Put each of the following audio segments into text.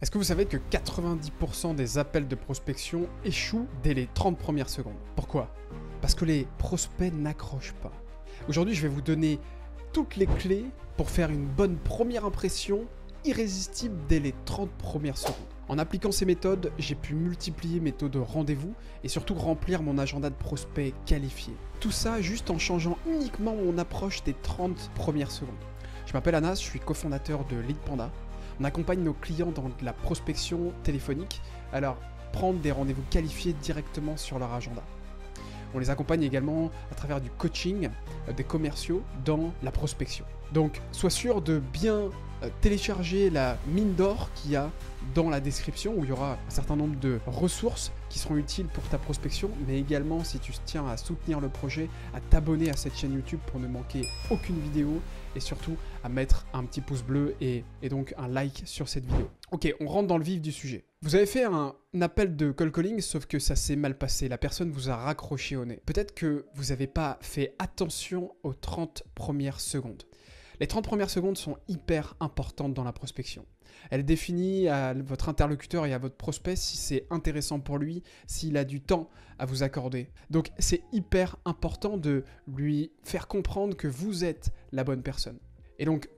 Est-ce que vous savez que 90% des appels de prospection échouent dès les 30 premières secondes? Pourquoi? Parce que les prospects n'accrochent pas. Aujourd'hui, je vais vous donner toutes les clés pour faire une bonne première impression irrésistible dès les 30 premières secondes. En appliquant ces méthodes, j'ai pu multiplier mes taux de rendez-vous et surtout remplir mon agenda de prospects qualifiés. Tout ça juste en changeant uniquement mon approche des 30 premières secondes. Je m'appelle Anas, je suis cofondateur de Leadpanda. On accompagne nos clients dans de la prospection téléphonique, alors prendre des rendez-vous qualifiés directement sur leur agenda. On les accompagne également à travers du coaching des commerciaux dans la prospection. Donc, sois sûr de bien télécharger la mine d'or qu'il y a dans la description où il y aura un certain nombre de ressources qui seront utiles pour ta prospection, mais également si tu tiens à soutenir le projet, à t'abonner à cette chaîne YouTube pour ne manquer aucune vidéo et surtout à mettre un petit pouce bleu et donc un like sur cette vidéo. Ok, on rentre dans le vif du sujet. Vous avez fait un appel de call calling, sauf que ça s'est mal passé. La personne vous a raccroché au nez. Peut-être que vous n'avez pas fait attention aux 30 premières secondes. Les 30 premières secondes sont hyper importantes dans la prospection. Elle définit à votre interlocuteur et à votre prospect si c'est intéressant pour lui, s'il a du temps à vous accorder. Donc c'est hyper important de lui faire comprendre que vous êtes la bonne personne. Et donc,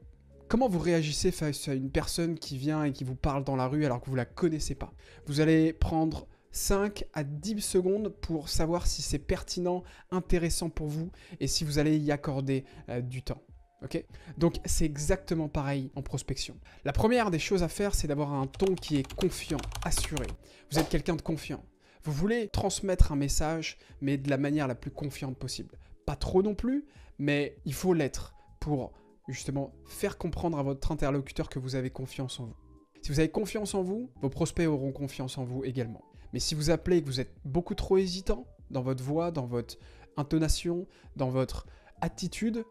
comment vous réagissez face à une personne qui vient et qui vous parle dans la rue alors que vous ne la connaissez pas? Vous allez prendre 5 à 10 secondes pour savoir si c'est pertinent, intéressant pour vous et si vous allez y accorder du temps. Okay. Donc c'est exactement pareil en prospection. La première des choses à faire, c'est d'avoir un ton qui est confiant, assuré. Vous êtes quelqu'un de confiant. Vous voulez transmettre un message, mais de la manière la plus confiante possible. Pas trop non plus, mais il faut l'être pour justement faire comprendre à votre interlocuteur que vous avez confiance en vous. Si vous avez confiance en vous, vos prospects auront confiance en vous également. Mais si vous appelez et que vous êtes beaucoup trop hésitant dans votre voix, dans votre intonation, dans votre attitude,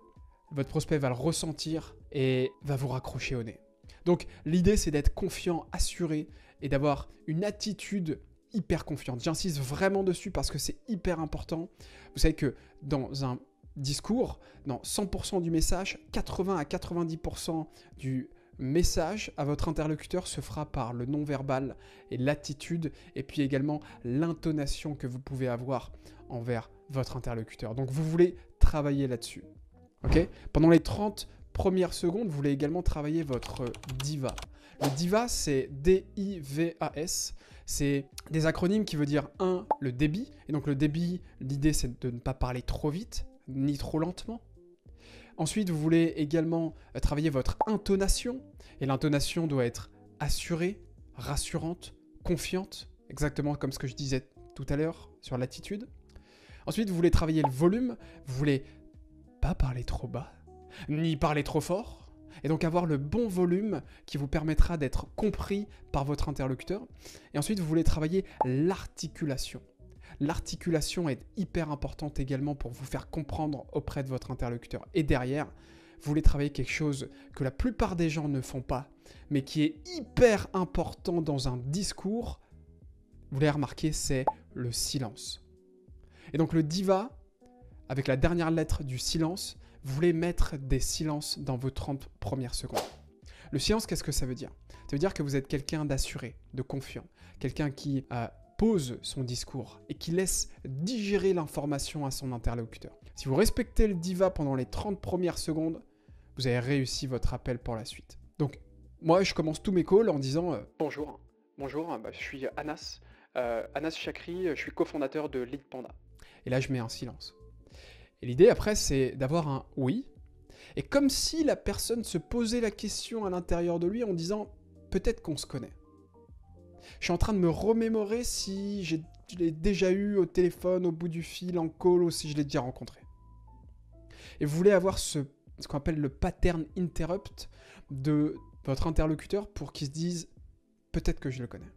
votre prospect va le ressentir et va vous raccrocher au nez. Donc l'idée, c'est d'être confiant, assuré et d'avoir une attitude hyper confiante. J'insiste vraiment dessus parce que c'est hyper important. Vous savez que dans un discours, dans 100% du message, 80 à 90% du message à votre interlocuteur se fera par le non-verbal et l'attitude et puis également l'intonation que vous pouvez avoir envers votre interlocuteur. Donc vous voulez travailler là-dessus. Okay. Pendant les 30 premières secondes, vous voulez également travailler votre DIVA. Le DIVA, c'est D-I-V-A-S. C'est des acronymes qui veut dire 1, le débit. Et donc le débit, l'idée, c'est de ne pas parler trop vite, ni trop lentement. Ensuite, vous voulez également travailler votre intonation. Et l'intonation doit être assurée, rassurante, confiante, exactement comme ce que je disais tout à l'heure sur l'attitude. Ensuite, vous voulez travailler le volume. Vous voulez pas parler trop bas, ni parler trop fort, et donc avoir le bon volume qui vous permettra d'être compris par votre interlocuteur. Et ensuite, vous voulez travailler l'articulation. L'articulation est hyper importante également pour vous faire comprendre auprès de votre interlocuteur. Et derrière, vous voulez travailler quelque chose que la plupart des gens ne font pas, mais qui est hyper important dans un discours. Vous l'avez remarqué, c'est le silence. Et donc le diva, avec la dernière lettre du silence, vous voulez mettre des silences dans vos 30 premières secondes. Le silence, qu'est-ce que ça veut dire? Ça veut dire que vous êtes quelqu'un d'assuré, de confiant, quelqu'un qui pose son discours et qui laisse digérer l'information à son interlocuteur. Si vous respectez le diva pendant les 30 premières secondes, vous avez réussi votre appel pour la suite. Donc, moi, je commence tous mes calls en disant bonjour, je suis Anas, Anas Chakri, je suis cofondateur de Leadpanda. Et là, je mets un silence. Et l'idée après, c'est d'avoir un oui. Et comme si la personne se posait la question à l'intérieur de lui en disant peut-être qu'on se connaît. Je suis en train de me remémorer si je l'ai déjà eu au téléphone, au bout du fil, en call ou si je l'ai déjà rencontré. Et vous voulez avoir ce qu'on appelle le pattern interrupt de votre interlocuteur pour qu'il se dise peut-être que je le connais.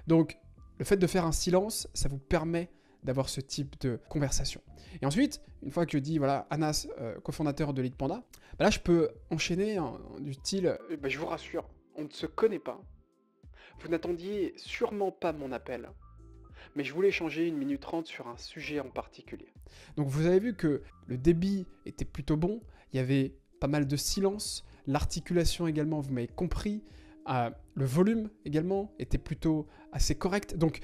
Donc le fait de faire un silence, ça vous permet d'avoir ce type de conversation. Et ensuite, une fois que je dis, voilà, Anas, cofondateur de Leadpanda, là, je peux enchaîner du style, je vous rassure, on ne se connaît pas. Vous n'attendiez sûrement pas mon appel, mais je voulais échanger 1 minute 30 sur un sujet en particulier. Donc vous avez vu que le débit était plutôt bon, il y avait pas mal de silence, l'articulation également, vous m'avez compris, Le volume également était plutôt assez correct. Donc,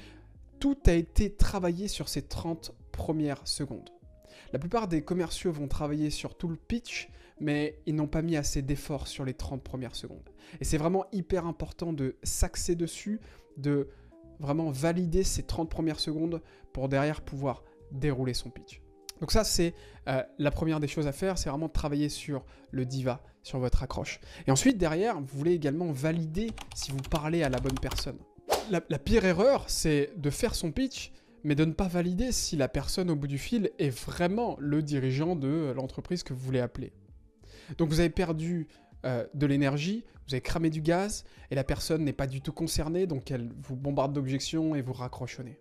tout a été travaillé sur ces 30 premières secondes. La plupart des commerciaux vont travailler sur tout le pitch, mais ils n'ont pas mis assez d'efforts sur les 30 premières secondes. Et c'est vraiment hyper important de s'axer dessus, de vraiment valider ces 30 premières secondes pour derrière pouvoir dérouler son pitch. Donc ça, c'est la première des choses à faire, c'est vraiment de travailler sur le diva, sur votre accroche. Et ensuite, derrière, vous voulez également valider si vous parlez à la bonne personne. La pire erreur, c'est de faire son pitch, mais de ne pas valider si la personne au bout du fil est vraiment le dirigeant de l'entreprise que vous voulez appeler. Donc vous avez perdu de l'énergie, vous avez cramé du gaz, et la personne n'est pas du tout concernée, donc elle vous bombarde d'objections et vous raccroche au nez.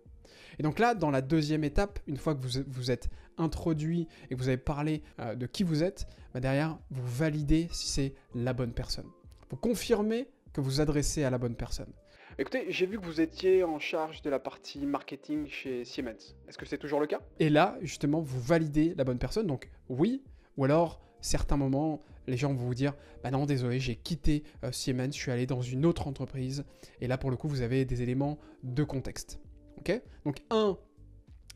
Et donc là, dans la deuxième étape, une fois que vous êtes introduit et que vous avez parlé de qui vous êtes, derrière, vous validez si c'est la bonne personne. Vous confirmez que vous adressez à la bonne personne. Écoutez, j'ai vu que vous étiez en charge de la partie marketing chez Siemens. Est-ce que c'est toujours le cas? Et là, justement, vous validez la bonne personne, donc oui, ou alors, certains moments, les gens vont vous dire « Bah non, désolé, j'ai quitté Siemens, je suis allé dans une autre entreprise. » Et là, pour le coup, vous avez des éléments de contexte. Okay, donc 1,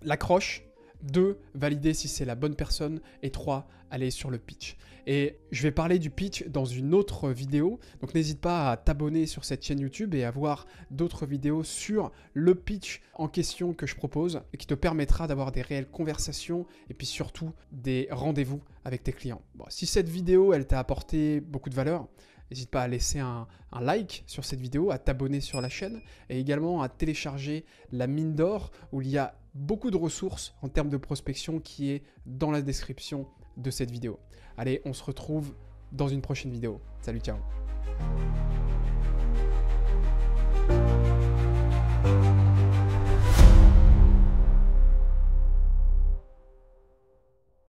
l'accroche, 2, valider si c'est la bonne personne, et 3, aller sur le pitch. Et je vais parler du pitch dans une autre vidéo, donc n'hésite pas à t'abonner sur cette chaîne YouTube et à voir d'autres vidéos sur le pitch en question que je propose, et qui te permettra d'avoir des réelles conversations, et puis surtout des rendez-vous avec tes clients. Bon, si cette vidéo, elle t'a apporté beaucoup de valeur, n'hésite pas à laisser un like sur cette vidéo, à t'abonner sur la chaîne et également à télécharger la mine d'or où il y a beaucoup de ressources en termes de prospection qui est dans la description de cette vidéo. Allez, on se retrouve dans une prochaine vidéo. Salut, ciao!